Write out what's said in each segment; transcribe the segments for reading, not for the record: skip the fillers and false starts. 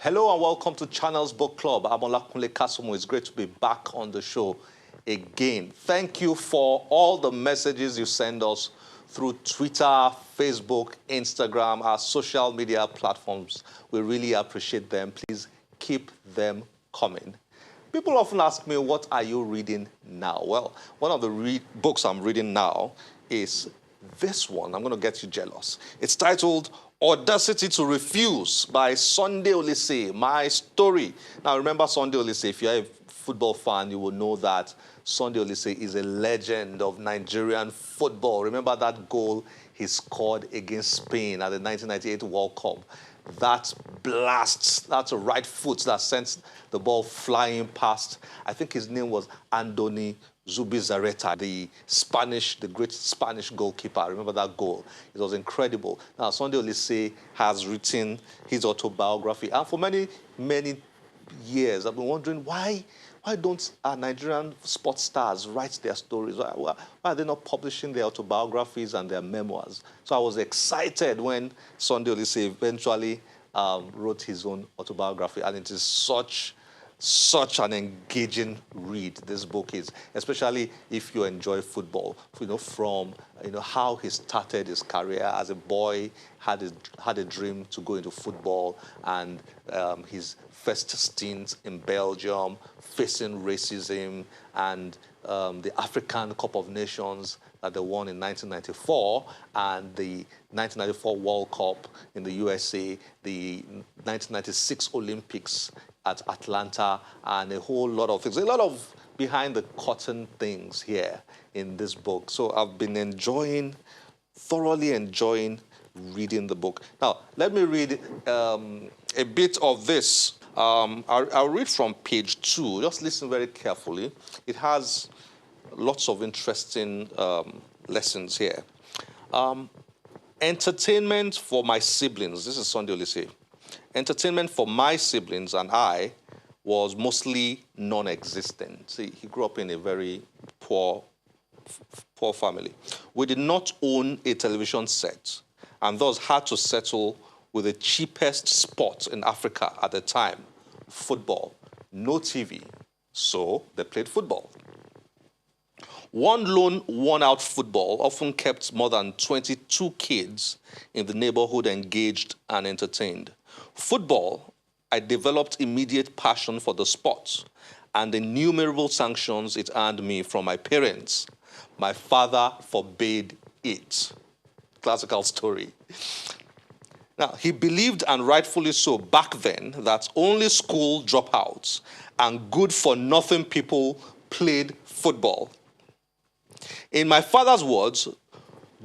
Hello and welcome to Channels Book Club. I'm Olakunle Kasumo. It's great to be back on the show again. Thank you for all the messages you send us through Twitter, Facebook, Instagram, our social media platforms. We really appreciate them. Please keep them coming. People often ask me, what are you reading now? Well, one of the books I'm reading now is this one. I'm going to get you jealous. It's titled Audacity to Refuse by Sunday Oliseh, My Story. Now, remember Sunday Oliseh. If you're a football fan, you will know that Sunday Oliseh is a legend of Nigerian football. Remember that goal he scored against Spain at the 1998 World Cup? That blast, that's a right foot that sent the ball flying past. I think his name was Andoni Zubizarreta, the great Spanish goalkeeper. I remember that goal. It was incredible. Now, Sunday Oliseh has written his autobiography. And for many, many years, I've been wondering why don't our Nigerian sports stars write their stories? Why are they not publishing their autobiographies and their memoirs? So I was excited when Sunday Oliseh eventually wrote his own autobiography, and it is such an engaging read. This book is, especially if you enjoy football. From how he started his career as a boy, had a dream to go into football, and his first stint in Belgium, facing racism, and the African Cup of Nations that they won in 1994, and the 1994 World Cup in the USA, the 1996 Olympics at Atlanta, and a whole lot of things. A lot of behind the curtain things here in this book. So I've been thoroughly enjoying reading the book. Now, let me read a bit of this. I'll read from page 2. Just listen very carefully. It has lots of interesting lessons here. Entertainment for my siblings. This is Sunday Oliseh. Entertainment for my siblings and I was mostly non-existent. See, he grew up in a very poor family. We did not own a television set, and thus had to settle with the cheapest sport in Africa at the time, football. No TV, so they played football. One lone, worn-out football often kept more than 22 kids in the neighborhood engaged and entertained. Football, I developed immediate passion for the sport and the innumerable sanctions it earned me from my parents. My father forbade it. Classical story. Now, he believed, and rightfully so back then, that only school dropouts and good-for-nothing people played football. In my father's words,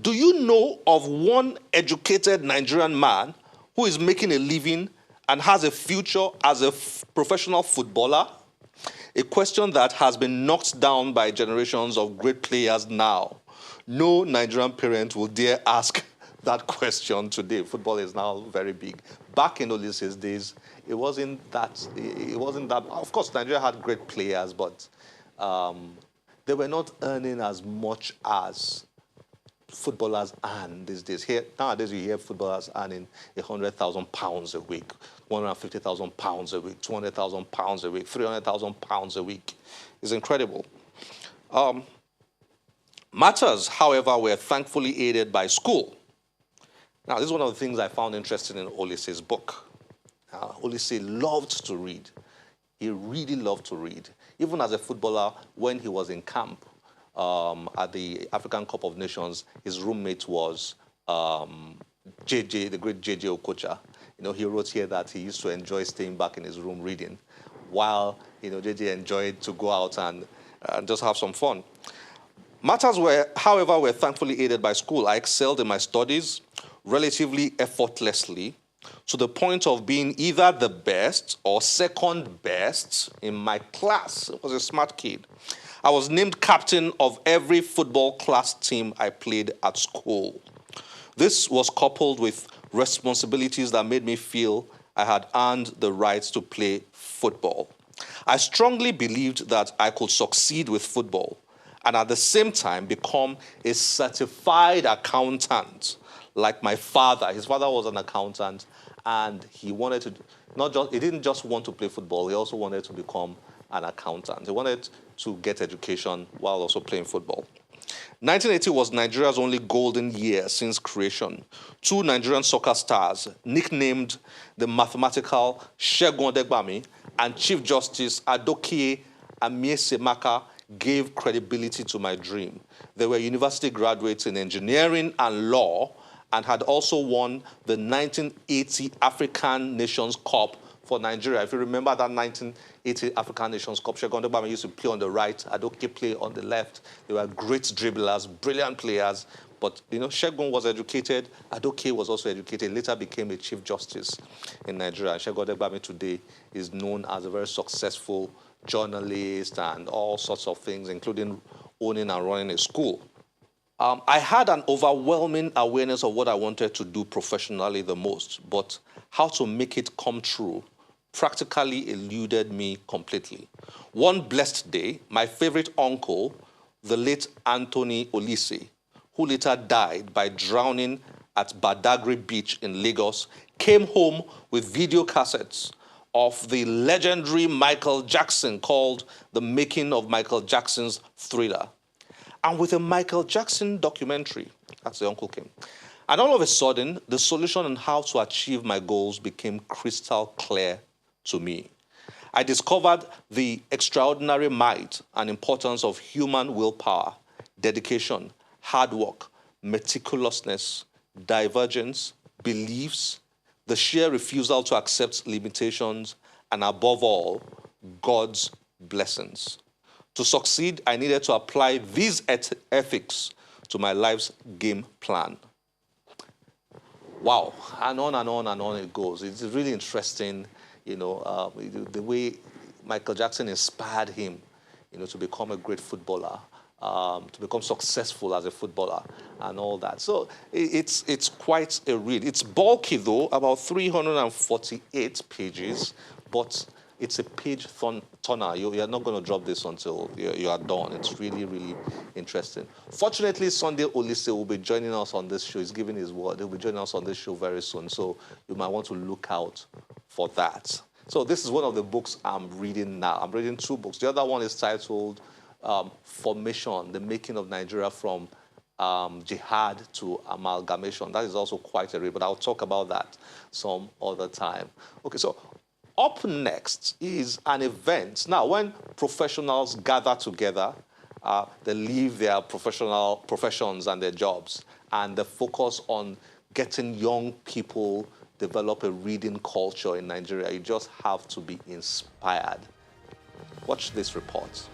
do you know of one educated Nigerian man who is making a living and has a future as a professional footballer? A question that has been knocked down by generations of great players now. No Nigerian parent will dare ask that question today. Football is now very big. Back in Oliseh's days, it wasn't that. Of course, Nigeria had great players, but they were not earning as much as footballers earn these days. Nowadays, you hear footballers earning £100,000 a week, £150,000 a week, £200,000 a week, £300,000 a week. It's incredible. Matters, however, were thankfully aided by school. Now, this is one of the things I found interesting in Oliseh's book. Oliseh loved to read. He really loved to read. Even as a footballer, when he was in camp at the African Cup of Nations, his roommate was JJ, the great JJ Okocha. He wrote here that he used to enjoy staying back in his room reading, while JJ enjoyed to go out and just have some fun. Matters however, were thankfully aided by school. I excelled in my studies relatively effortlessly, to the point of being either the best or second best in my class. I was a smart kid. I was named captain of every football class team I played at school. This was coupled with responsibilities that made me feel I had earned the right to play football. I strongly believed that I could succeed with football and at the same time become a certified accountant like my father. His father was an accountant, and he wanted to he didn't just want to play football, he also wanted to become an accountant. He wanted to get education while also playing football. 1980 was Nigeria's only golden year since creation. Two Nigerian soccer stars, nicknamed the mathematical Segun Odegbami and Chief Justice Adokie Amiesemaka, gave credibility to my dream. They were university graduates in engineering and law and had also won the 1980 African Nations Cup for Nigeria. If you remember that 1980 African Nations Cup, Segun Odegbami used to play on the right, Adokie play on the left. They were great dribblers, brilliant players. But, Segun was educated. Adokie was also educated. Later became a Chief Justice in Nigeria. Segun Odegbami today is known as a very successful journalist and all sorts of things, including owning and running a school. I had an overwhelming awareness of what I wanted to do professionally the most, but how to make it come true practically eluded me completely. One blessed day, my favorite uncle, the late Anthony Oliseh, who later died by drowning at Badagry Beach in Lagos, came home with video cassettes of the legendary Michael Jackson called The Making of Michael Jackson's Thriller, and with a Michael Jackson documentary. That's the uncle came. And all of a sudden, the solution on how to achieve my goals became crystal clear to me. I discovered the extraordinary might and importance of human willpower, dedication, hard work, meticulousness, divergence, beliefs, the sheer refusal to accept limitations, and above all, God's blessings. To succeed, I needed to apply these ethics to my life's game plan. Wow, and on and on and on it goes. It's really interesting, the way Michael Jackson inspired him, to become a great footballer, to become successful as a footballer and all that. So it's quite a read. It's bulky though, about 348 pages, but it's a page turner. You're not going to drop this until you are done. It's really, really interesting. Fortunately, Sunday Oliseh will be joining us on this show. He's giving his word. He'll be joining us on this show very soon. So you might want to look out for that. So this is one of the books I'm reading now. I'm reading two books. The other one is titled Formation, The Making of Nigeria from Jihad to Amalgamation. That is also quite a read, but I'll talk about that some other time. Okay, so up next is an event. Now, when professionals gather together, they leave their professional professions and their jobs, and they focus on getting young people develop a reading culture in Nigeria. You just have to be inspired. Watch this report.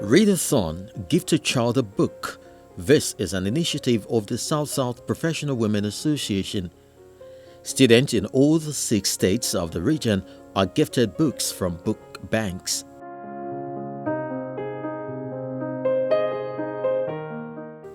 Readathon, Gift a Child a Book. This is an initiative of the South-South Professional Women Association. Students in all the 6 states of the region are gifted books from book banks.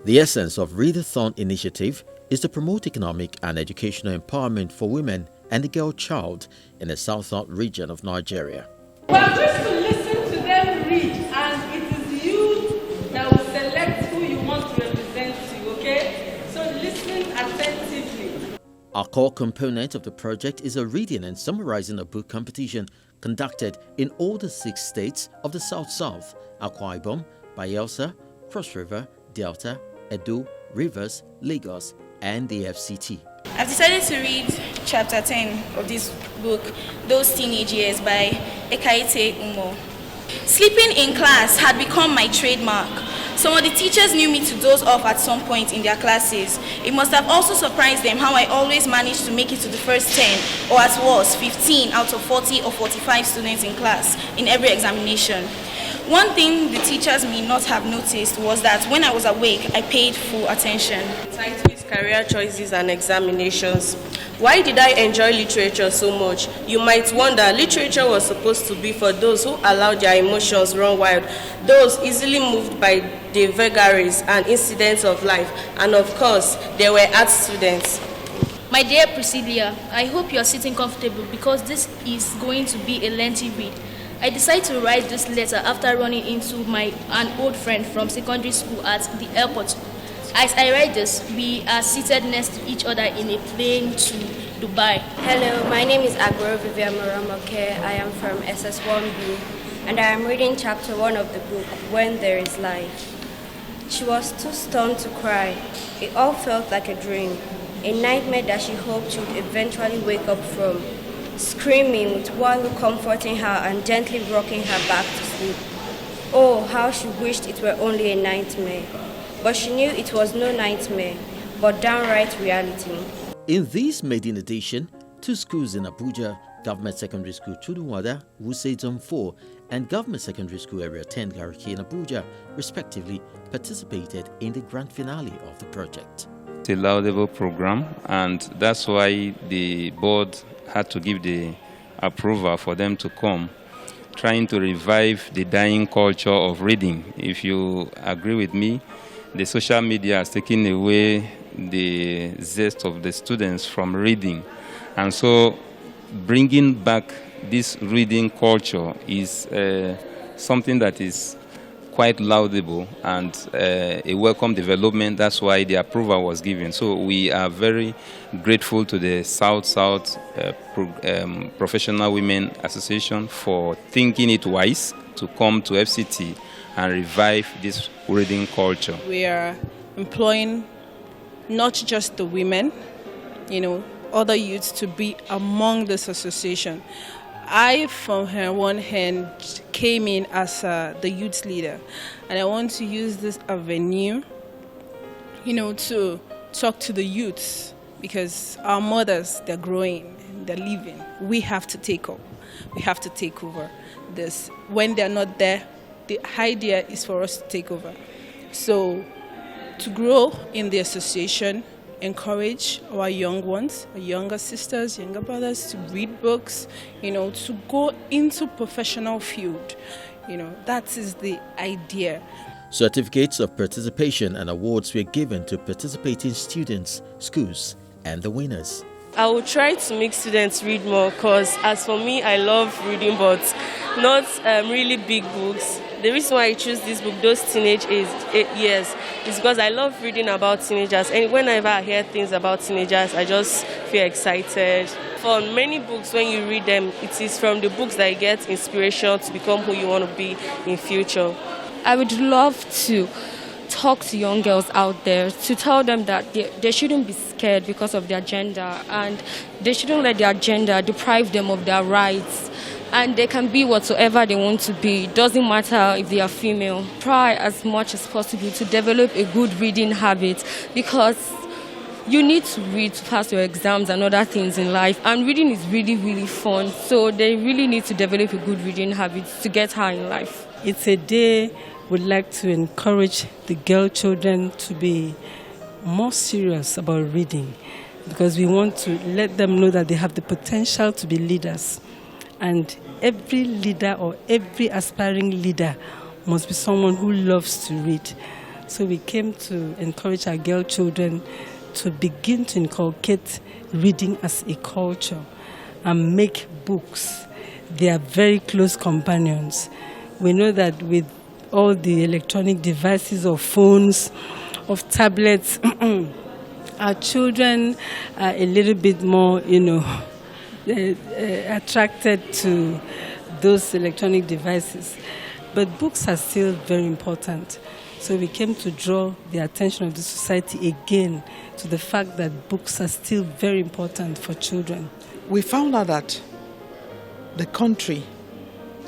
The essence of Readathon initiative is to promote economic and educational empowerment for women and the girl child in the South-South region of Nigeria. Well, just to listen to them read, and it is you that will select who you want to represent you, okay? So listen attentively. A core component of the project is a reading and summarizing a book competition conducted in all the 6 states of the South-South: Akwa Ibom, Bayelsa, Cross River, Delta, Edo, Rivers, Lagos, and the FCT. I've decided to read chapter 10 of this book, Those Teenage Years by Ekaete Umo. Sleeping in class had become my trademark. Some of the teachers knew me to doze off at some point in their classes. It must have also surprised them how I always managed to make it to the first 10, or at worst 15 out of 40 or 45 students in class in every examination. One thing the teachers may not have noticed was that when I was awake, I paid full attention. The title is Career Choices and Examinations. Why did I enjoy literature so much? You might wonder, literature was supposed to be for those who allow their emotions run wild, those easily moved by the vagaries and incidents of life, and of course, there were art students. My dear Priscilla, I hope you are sitting comfortable because this is going to be a lengthy read. I decided to write this letter after running into an old friend from secondary school at the airport. As I write this, we are seated next to each other in a plane to Dubai. Hello, my name is Agboro Vivian Moramoke. I am from SS1B, and I am reading chapter 1 of the book, When There Is Life. She was too stunned to cry. It all felt like a dream, a nightmare that she hoped she would eventually wake up from, screaming with Walu comforting her and gently rocking her back to sleep. Oh, how she wished it were only a nightmare. But she knew it was no nightmare, but downright reality. In this maiden edition, 2 schools in Abuja, Government Secondary School Chudunwada, Wuse Zone 4, and Government Secondary School Area 10 Gariki in Abuja, respectively, participated in the grand finale of the project. It's a laudable program, and that's why the board had to give the approval for them to come, trying to revive the dying culture of reading. If you agree with me, the social media has taken away the zest of the students from reading. And so bringing back this reading culture is something that is quite laudable and a welcome development. That's why the approval was given. So we are very grateful to the South-South Professional Women Association for thinking it wise to come to FCT and revive this reading culture. We are employing not just the women, other youths to be among this association. I, from her one hand, came in as the youth leader, and I want to use this avenue, to talk to the youths, because our mothers, they're growing, they're leaving. We have to take up. We have to take over this. When they're not there, the idea is for us to take over. So, to grow in the association, encourage our young ones, our younger sisters, younger brothers to read books, to go into professional field. That is the idea. Certificates of participation and awards were given to participating students, schools, and the winners. I will try to make students read more because, as for me, I love reading, but not really big books. The reason why I choose this book, Those Teenage Years, is because I love reading about teenagers. And whenever I hear things about teenagers, I just feel excited. For many books, when you read them, it is from the books that you get inspiration to become who you want to be in future. I would love to talk to young girls out there to tell them that they shouldn't be scared because of their gender, and they shouldn't let their gender deprive them of their rights, and they can be whatsoever they want to be. It doesn't matter if they are female. Try as much as possible to develop a good reading habit, because you need to read to pass your exams and other things in life, and reading is really, really fun. So they really need to develop a good reading habit to get high in life. It's a day we'd like to encourage the girl children to be more serious about reading, because we want to let them know that they have the potential to be leaders. And every leader or every aspiring leader must be someone who loves to read. So we came to encourage our girl children to begin to inculcate reading as a culture and make books their very close companions. We know that with all the electronic devices of phones, of tablets, our children are a little bit more, attracted to those electronic devices. But books are still very important. So we came to draw the attention of the society again to the fact that books are still very important for children. We found out that the country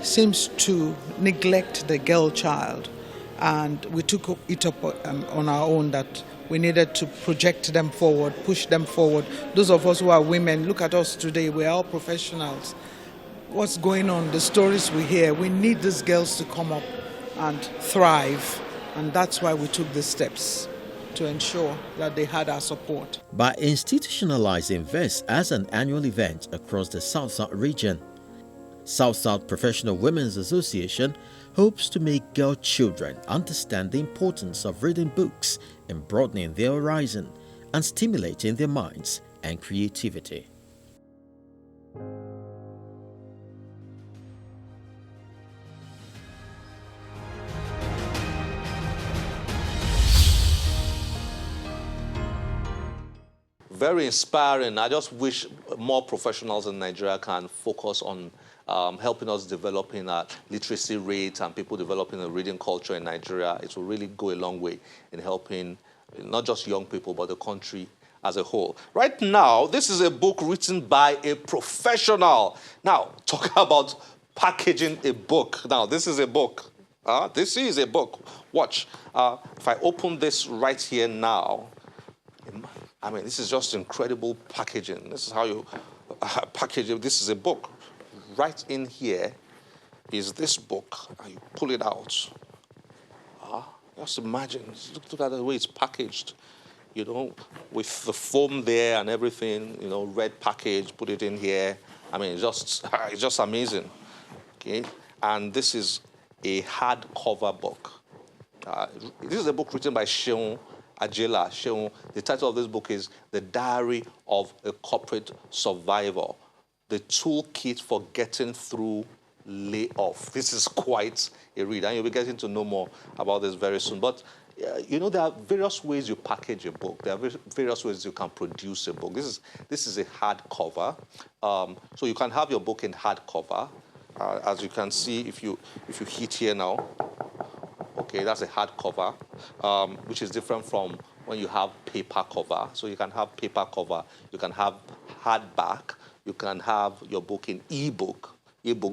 seems to neglect the girl child, and we took it up on our own that we needed to project them forward, push them forward. Those of us who are women, look at us today, we're all professionals. What's going on, the stories we hear, we need these girls to come up and thrive, and that's why we took the steps to ensure that they had our support. By institutionalizing this as an annual event across the South-South region, South-South Professional Women's Association hopes to make girl children understand the importance of reading books in broadening their horizon and stimulating their minds and creativity. very inspiring. I just wish more professionals in Nigeria can focus on helping us developing a literacy rate and people developing a reading culture in Nigeria. It will really go a long way in helping not just young people, but the country as a whole. Right now, this is a book written by a professional. Now, talk about packaging a book. Now, this is a book. This is a book. Watch. If I open this right here now, I mean, this is just incredible packaging. This is how you package it. This is a book. Right in here is this book. And you pull it out. Just imagine. Look at the way it's packaged. You know, with the foam there and everything, you know, red package, put it in here. I mean, it's just amazing. Okay? And this is a hardcover book. This is a book written by Seun Ajela. Seun, the title of this book is The Diary of a Corporate Survivor, the toolkit for getting through layoff. This is quite a read, and you'll be getting to know more about this very soon. But you know, there are various ways you package a book. There are various ways you can produce a book. This is a hardcover, so you can have your book in hardcover. As you can see, if you hit here now, okay, that's a hardcover, which is different from when you have paper cover. So you can have paper cover, you can have hardback, you can have your book in ebook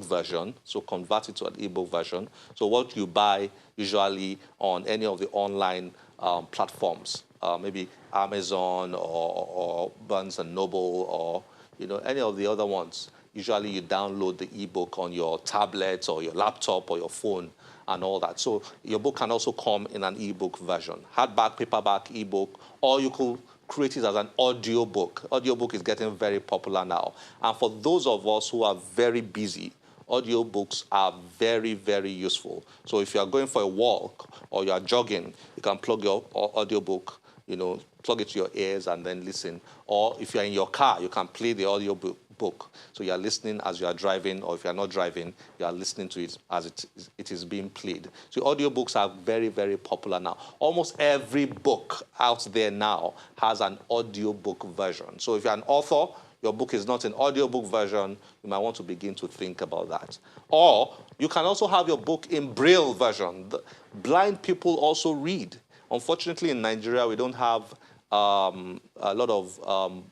version, so convert it to an ebook version. So what you buy usually on any of the online platforms, maybe Amazon or Barnes and Noble or any of the other ones. Usually you download the ebook on your tablet or your laptop or your phone and all that. So your book can also come in an ebook version, hardback, paperback, ebook, or you could create it as an audio book. Audio book is getting very popular now. And for those of us who are very busy, audio books are very, very useful. So if you are going for a walk or you are jogging, you can plug your audio book, plug it to your ears and then listen. Or if you're in your car, you can play the audio book. So you are listening as you are driving, or if you are not driving, you are listening to it as it is being played. So audiobooks are very, very popular now. Almost every book out there now has an audiobook version. So if you're an author, your book is not an audiobook version, you might want to begin to think about that. Or you can also have your book in Braille version. Blind people also read. Unfortunately, in Nigeria, we don't have a lot of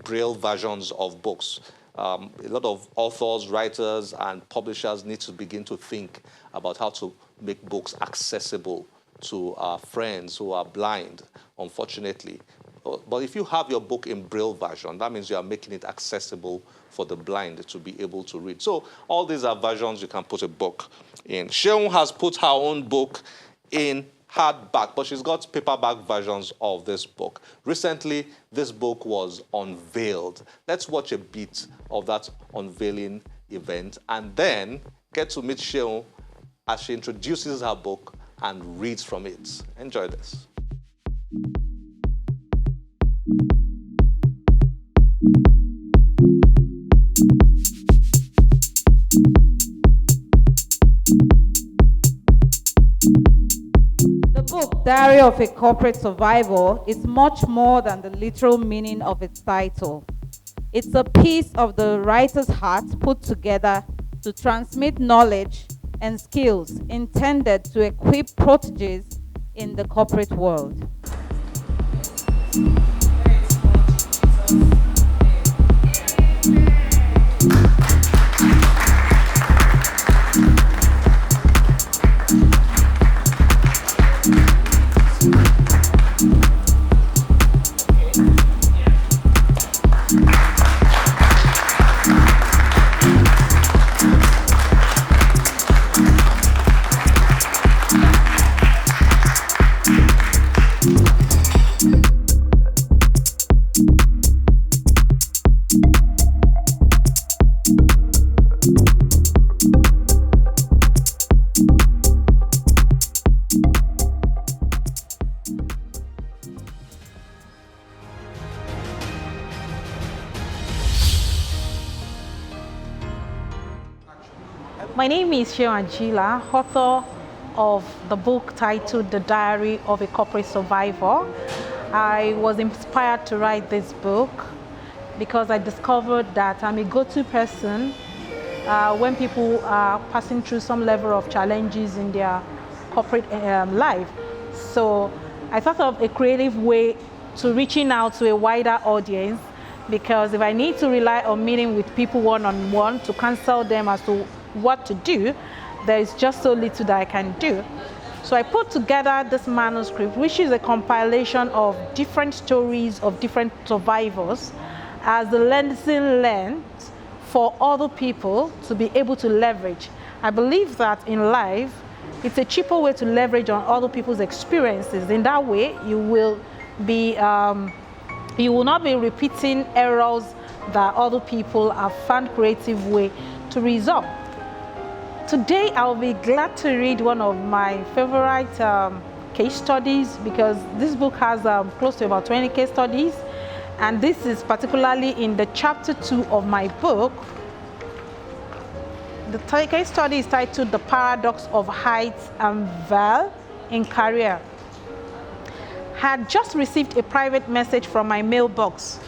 Braille versions of books. A lot of authors, writers, and publishers need to begin to think about how to make books accessible to our friends who are blind, unfortunately. But if you have your book in Braille version, that means you are making it accessible for the blind to be able to read. So all these are versions you can put a book in. Seun has put her own book in hardback, but she's got paperback versions of this book. Recently, this book was unveiled. Let's watch a bit of that unveiling event and then get to meet Seun as she introduces her book and reads from it. Enjoy this. Diary of a Corporate Survivor is much more than the literal meaning of its title. It's a piece of the writer's heart put together to transmit knowledge and skills intended to equip proteges in the corporate world. My name is Seun Ajela, author of the book titled The Diary of a Corporate Survivor. I was inspired to write this book because I discovered that I'm a go-to person when people are passing through some level of challenges in their corporate life. So I thought of a creative way to reaching out to a wider audience, because if I need to rely on meeting with people one-on-one to counsel them as to what to do, there is just so little that I can do. So I put together this manuscript, which is a compilation of different stories of different survivors as a lesson learned for other people to be able to leverage. I believe that in life, it's a cheaper way to leverage on other people's experiences. In that way, you will not be repeating errors that other people have found creative way to resolve. Today, I'll be glad to read one of my favorite case studies, because this book has close to about 20 case studies. And this is particularly in the chapter 2 of my book. The case study is titled The Paradox of Height and Veil in Career. I had just received a private message from my mailbox.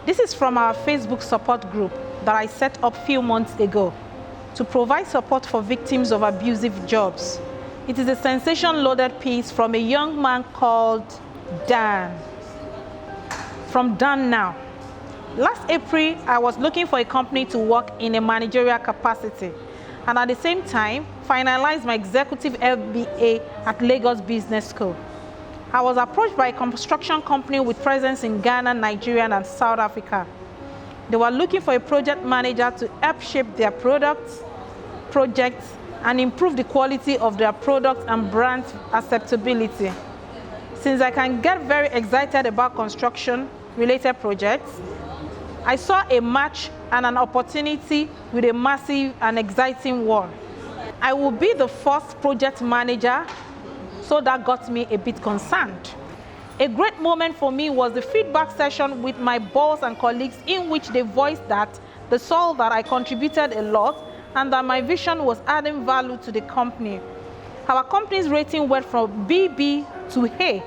This is from our Facebook support group that I set up a few months ago to provide support for victims of abusive jobs. It is a sensation-loaded piece from a young man called Dan. From Dan Now. Last April, I was looking for a company to work in a managerial capacity, and at the same time, finalized my executive MBA at Lagos Business School. I was approached by a construction company with presence in Ghana, Nigeria, and South Africa. They were looking for a project manager to help shape their projects, and improve the quality of their products and brand acceptability. Since I can get very excited about construction-related projects, I saw a match and an opportunity with a massive and exciting one. I will be the first project manager, so that got me a bit concerned. A great moment for me was the feedback session with my boss and colleagues, in which they voiced that they saw that I contributed a lot and that my vision was adding value to the company. Our company's rating went from BB to A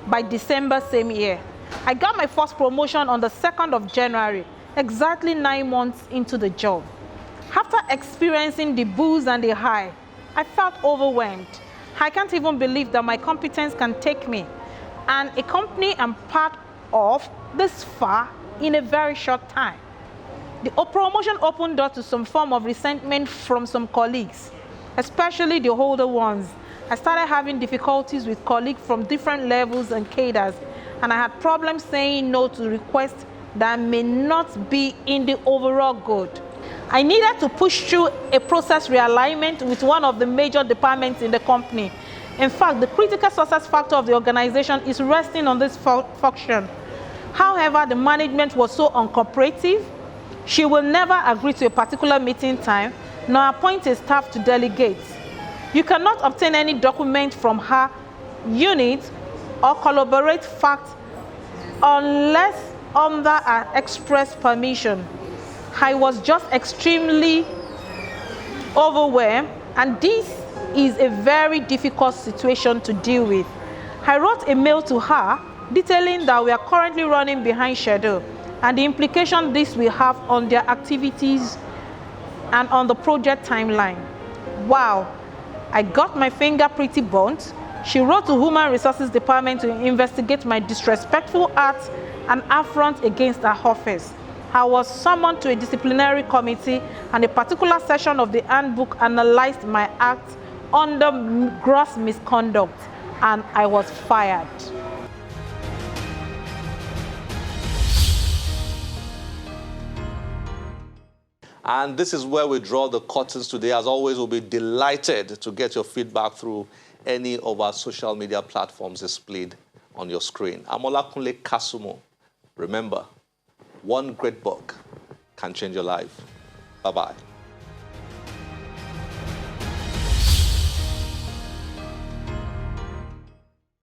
by December same year. I got my first promotion on the 2nd of January, exactly 9 months into the job. After experiencing the boost and the high, I felt overwhelmed. I can't even believe that my competence can take me and a company I'm part of this far in a very short time. The promotion opened door to some form of resentment from some colleagues, especially the older ones. I started having difficulties with colleagues from different levels and cadres, and I had problems saying no to requests that may not be in the overall good. I needed to push through a process realignment with one of the major departments in the company. In fact, the critical success factor of the organization is resting on this function. However, the management was so uncooperative. She will never agree to a particular meeting time, nor appoint a staff to delegate. You cannot obtain any document from her unit or collaborate facts unless under her express permission. I was just extremely overwhelmed, and this is a very difficult situation to deal with. I wrote a mail to her detailing that we are currently running behind schedule and the implication this will have on their activities and on the project timeline. Wow, I got my finger pretty burnt. She wrote to Human Resources Department to investigate my disrespectful acts and affront against her office. I was summoned to a disciplinary committee, and a particular section of the handbook analyzed my acts under gross misconduct, and I was fired. And this is where we draw the curtains today. As always, we'll be delighted to get your feedback through any of our social media platforms displayed on your screen. I'm Olakunle Kasumo. Remember, one great book can change your life. Bye-bye.